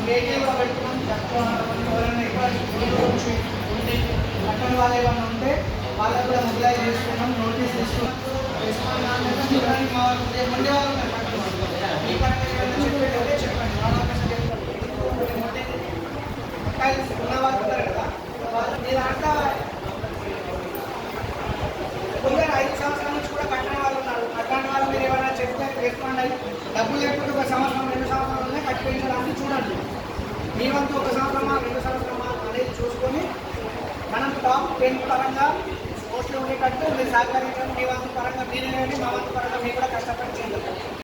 Vehicle కూడా పెట్టుకున్నాం. ఎవరైనా ఎక్కువ ఉండి కట్టని వాళ్ళు ఏమైనా ఉంటే వాళ్ళకు కూడా మొబిలైజ్ చేసుకున్నాం, నోటీస్ తీసుకున్నాం. చూడడానికి మా ముందే వాళ్ళు ఉన్నారు. ఈ పరంగా ఏమైనా చెప్పేటంటే చెప్పండి. మా ఉన్న వాళ్ళు ఉంటారు కదా, వాళ్ళు మీరు అంతా కొందరు 5 సంవత్సరాల నుంచి కూడా కట్టని వాళ్ళు ఉన్నారు. కట్టని వాళ్ళు మీరు ఏమైనా చెప్తే చేసుకోండి. డబ్బులు లేకపోతే 1 సంవత్సరం 2 సంవత్సరాలనే కట్టించడానికి చూడండి. మీ వంతు 1 సంవత్సరమా 2 సంవత్సరమా అనేది చూసుకొని మనం టాప్ 10 పరంగా పోస్టులు ఉండేటట్టు మీరు సహకరించండి. మీ వంతు పరంగా మీరే, మా వంతు పరంగా మీరు కూడా కష్టపడి